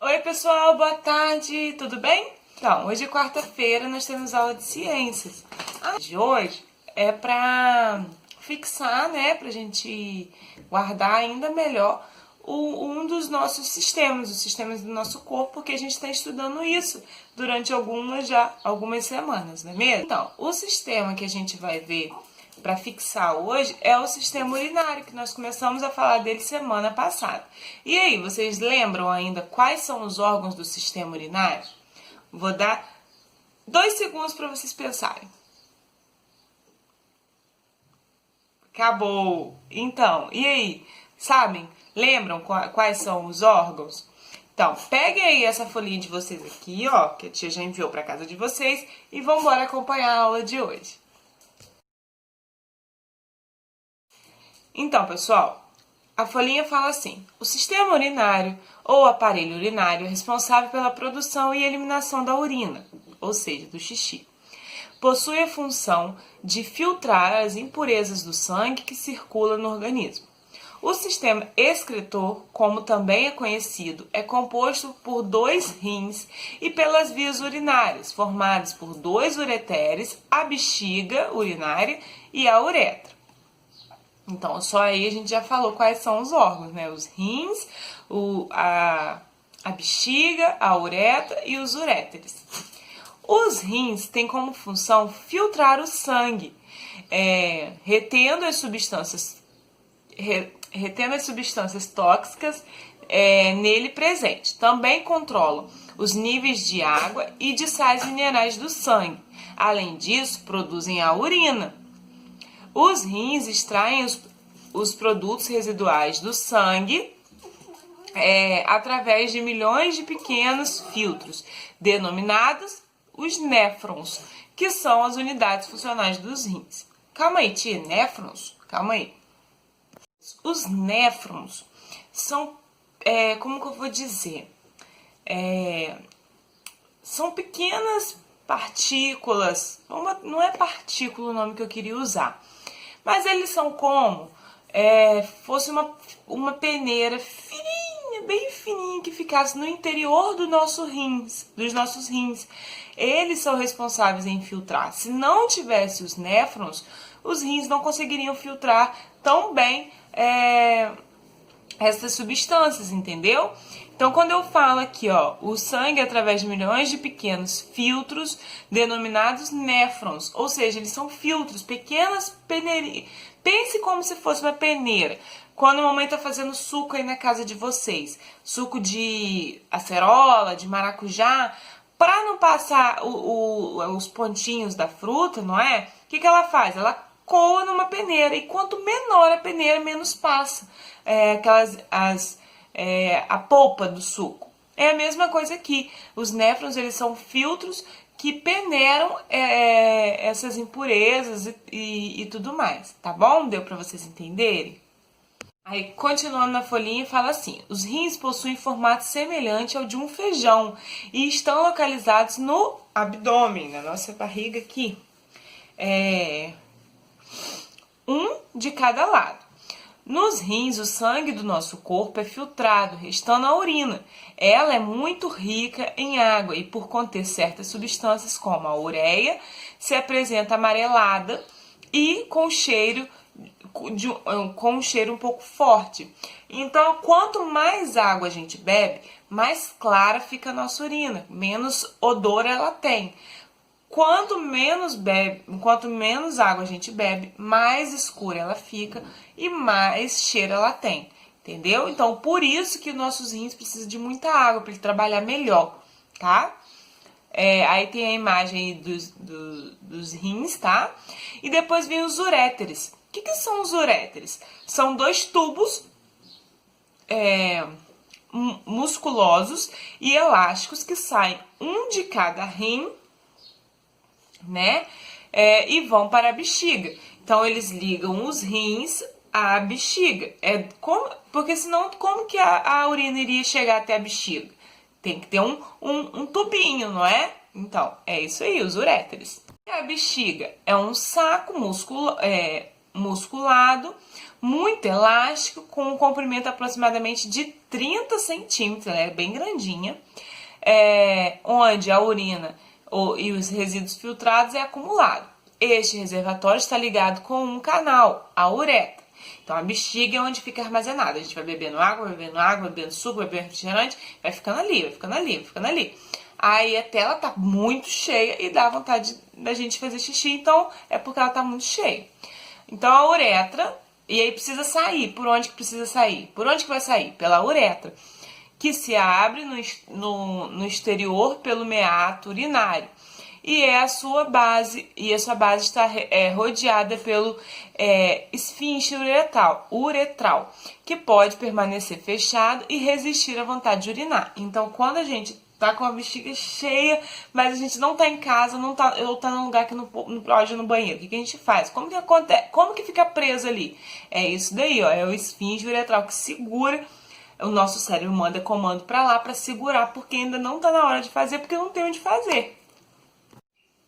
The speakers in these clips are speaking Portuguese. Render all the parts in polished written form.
Oi pessoal, boa tarde, tudo bem? Então, hoje é quarta-feira, nós temos aula de ciências. A aula de hoje é para fixar, né, pra gente guardar ainda melhor um dos nossos sistemas, os sistemas do nosso corpo, porque a gente está estudando isso durante algumas semanas, não é mesmo? Então, o sistema que a gente vai ver para fixar hoje é o sistema urinário, que nós começamos a falar dele semana passada. E aí, vocês lembram ainda quais são os órgãos do sistema urinário? Vou dar 2 segundos para vocês pensarem. Acabou! Então, e aí? Sabem? Lembram quais são os órgãos? Então, peguem aí essa folhinha de vocês aqui, ó, que a tia já enviou para casa de vocês, e vão embora acompanhar a aula de hoje. Então, pessoal, a folhinha fala assim: o sistema urinário ou aparelho urinário é responsável pela produção e eliminação da urina, ou seja, do xixi. Possui a função de filtrar as impurezas do sangue que circula no organismo. O sistema excretor, como também é conhecido, é composto por 2 rins e pelas vias urinárias, formadas por 2 ureteres, a bexiga urinária e a uretra. Então, só aí a gente já falou quais são os órgãos, né? Os rins, a bexiga, a uretra e os uréteres. Os rins têm como função filtrar o sangue, retendo as substâncias tóxicas nele presentes. Também controlam os níveis de água e de sais minerais do sangue. Além disso, produzem a urina. Os rins extraem os produtos residuais do sangue através de milhões de pequenos filtros, denominados os néfrons, que são as unidades funcionais dos rins. Calma aí, tia, néfrons? Calma aí. Os néfrons são, como que eu vou dizer? São pequenas partículas, não é partícula o nome que eu queria usar, mas eles são como fosse uma peneira fininha, bem fininha, que ficasse no interior dos nossos rins. Eles são responsáveis em filtrar. Se não tivesse os néfrons, os rins não conseguiriam filtrar tão bem essas substâncias, entendeu? Então, quando eu falo aqui, ó, o sangue através de milhões de pequenos filtros, denominados néfrons, ou seja, eles são filtros, pequenas peneirinhas. Pense como se fosse uma peneira. Quando a mamãe tá fazendo suco aí na casa de vocês, suco de acerola, de maracujá, para não passar os pontinhos da fruta, não é? O que ela faz? Ela coa numa peneira, e quanto menor a peneira, menos passa a polpa do suco. É a mesma coisa aqui. Os néfrons, eles são filtros que peneiram essas impurezas e tudo mais, tá bom? Deu para vocês entenderem? Aí, continuando na folhinha, fala assim: os rins possuem formato semelhante ao de um feijão e estão localizados no abdômen, na nossa barriga aqui. Um de cada lado. Nos rins, o sangue do nosso corpo é filtrado, restando a urina. Ela é muito rica em água e, por conter certas substâncias, como a ureia, se apresenta amarelada e com cheiro um cheiro um pouco forte. Então, quanto mais água a gente bebe, mais clara fica a nossa urina, menos odor ela tem. Quanto menos água a gente bebe, mais escura ela fica e mais cheiro ela tem, entendeu? Então, por isso que nossos rins precisam de muita água para ele trabalhar melhor, tá? Aí tem a imagem aí dos rins, tá? E depois vem os uréteres. O que são os uréteres? São 2 tubos musculosos e elásticos que saem um de cada rim, né? E vão para a bexiga. Então, eles ligam os rins à bexiga. Porque senão, como que a urina iria chegar até a bexiga? Tem que ter um tubinho, não é? Então, é isso aí, os uréteres. A bexiga é um saco musculado, muito elástico, com um comprimento aproximadamente de 30 centímetros, ela é bem grandinha, onde a urina e os resíduos filtrados é acumulado. Este reservatório está ligado com um canal, a uretra. Então, a bexiga é onde fica armazenada. A gente vai bebendo água, bebendo suco, bebendo refrigerante, vai ficando ali, vai ficando ali, vai ficando ali. Aí até ela tá muito cheia e dá vontade da gente fazer xixi, então é porque ela tá muito cheia. Então, a uretra, e aí precisa sair. Por onde que precisa sair? Por onde que vai sair? Pela uretra, que se abre no exterior pelo meato urinário. E a sua base está rodeada pelo esfíncter uretral, que pode permanecer fechado e resistir à vontade de urinar. Então, quando a gente tá com a bexiga cheia, mas a gente não tá em casa, ou tá num lugar que não pode ir no banheiro, o que a gente faz? Como que acontece? Como que fica preso ali? É isso daí, ó, é o esfíncter uretral que segura. O nosso cérebro manda comando pra lá pra segurar, porque ainda não tá na hora de fazer, porque não tem onde fazer.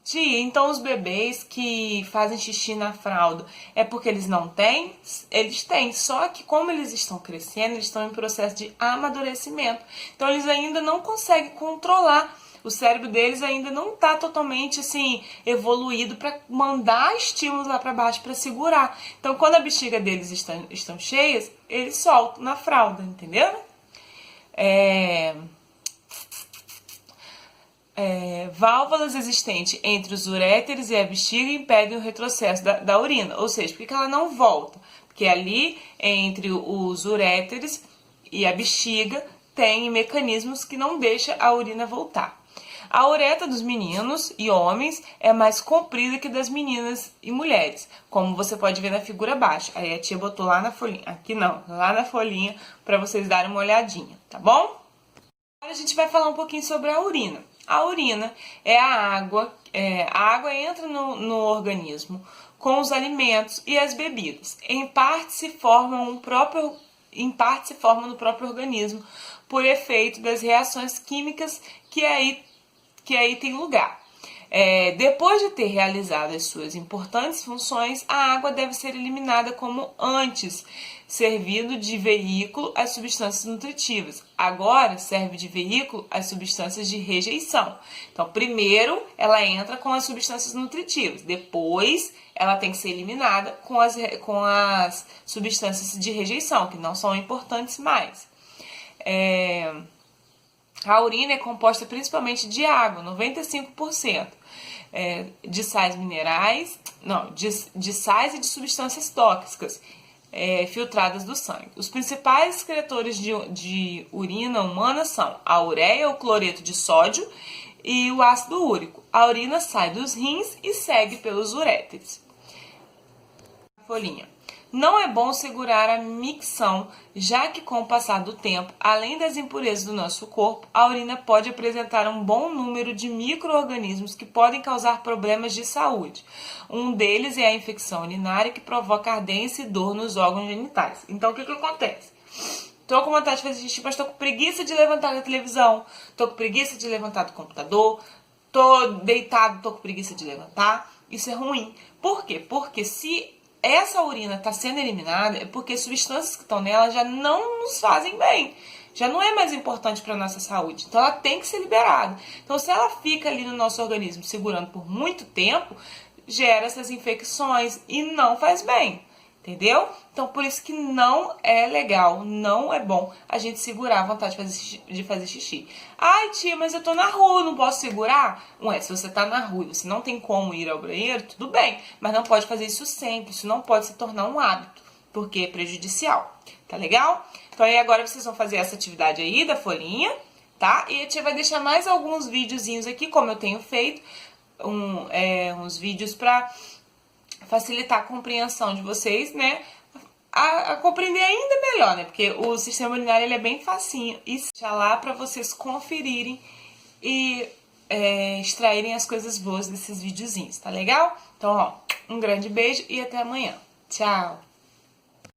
Tia, então os bebês que fazem xixi na fralda é porque eles não têm? Eles têm, só que como eles estão crescendo, eles estão em processo de amadurecimento. Então eles ainda não conseguem controlar. O cérebro deles ainda não está totalmente assim evoluído para mandar estímulos lá para baixo para segurar. Então quando a bexiga deles estão cheias, eles soltam na fralda, entendeu? Válvulas existentes entre os uréteres e a bexiga impedem o retrocesso da urina. Ou seja, por que ela não volta? Porque ali, entre os uréteres e a bexiga, tem mecanismos que não deixam a urina voltar. A uretra dos meninos e homens é mais comprida que das meninas e mulheres, como você pode ver na figura abaixo. Aí a tia botou lá na folhinha, aqui não, lá na folhinha, para vocês darem uma olhadinha, tá bom? Agora a gente vai falar um pouquinho sobre a urina. A urina é a água entra no organismo com os alimentos e as bebidas. Em parte se forma no próprio organismo por efeito das reações químicas que aí tem lugar. Depois de ter realizado as suas importantes funções, a água deve ser eliminada como antes, servindo de veículo às substâncias nutritivas. Agora serve de veículo às substâncias de rejeição. Então, primeiro ela entra com as substâncias nutritivas, depois ela tem que ser eliminada com as substâncias de rejeição, que não são importantes mais. A urina é composta principalmente de água, 95%, de sais minerais, de sais e de substâncias tóxicas filtradas do sangue. Os principais excretores de urina humana são a ureia, o cloreto de sódio e o ácido úrico. A urina sai dos rins e segue pelos uréteres. Folhinha. Não é bom segurar a micção, já que com o passar do tempo, além das impurezas do nosso corpo, a urina pode apresentar um bom número de micro-organismos que podem causar problemas de saúde. Um deles é a infecção urinária, que provoca ardência e dor nos órgãos genitais. Então, o que acontece? Tô com vontade de fazer xixi, mas tô com preguiça de levantar da televisão, tô com preguiça de levantar do computador, tô deitado, tô com preguiça de levantar. Isso é ruim. Por quê? Porque se essa urina está sendo eliminada, é porque substâncias que estão nela já não nos fazem bem. Já não é mais importante para a nossa saúde. Então, ela tem que ser liberada. Então, se ela fica ali no nosso organismo segurando por muito tempo, gera essas infecções e não faz bem. Entendeu? Então, por isso que não é legal, não é bom a gente segurar a vontade de fazer xixi. Ai, tia, mas eu tô na rua, não posso segurar? Ué, se você tá na rua e você não tem como ir ao banheiro, tudo bem. Mas não pode fazer isso sempre, isso não pode se tornar um hábito, porque é prejudicial. Tá legal? Então, aí agora vocês vão fazer essa atividade aí da folhinha, tá? E a tia vai deixar mais alguns videozinhos aqui, como eu tenho feito, uns vídeos pra facilitar a compreensão de vocês, né? A compreender ainda melhor, né? Porque o sistema urinário ele é bem facinho. E deixar lá para vocês conferirem e extraírem as coisas boas desses videozinhos, tá legal? Então, ó, um grande beijo e até amanhã. Tchau!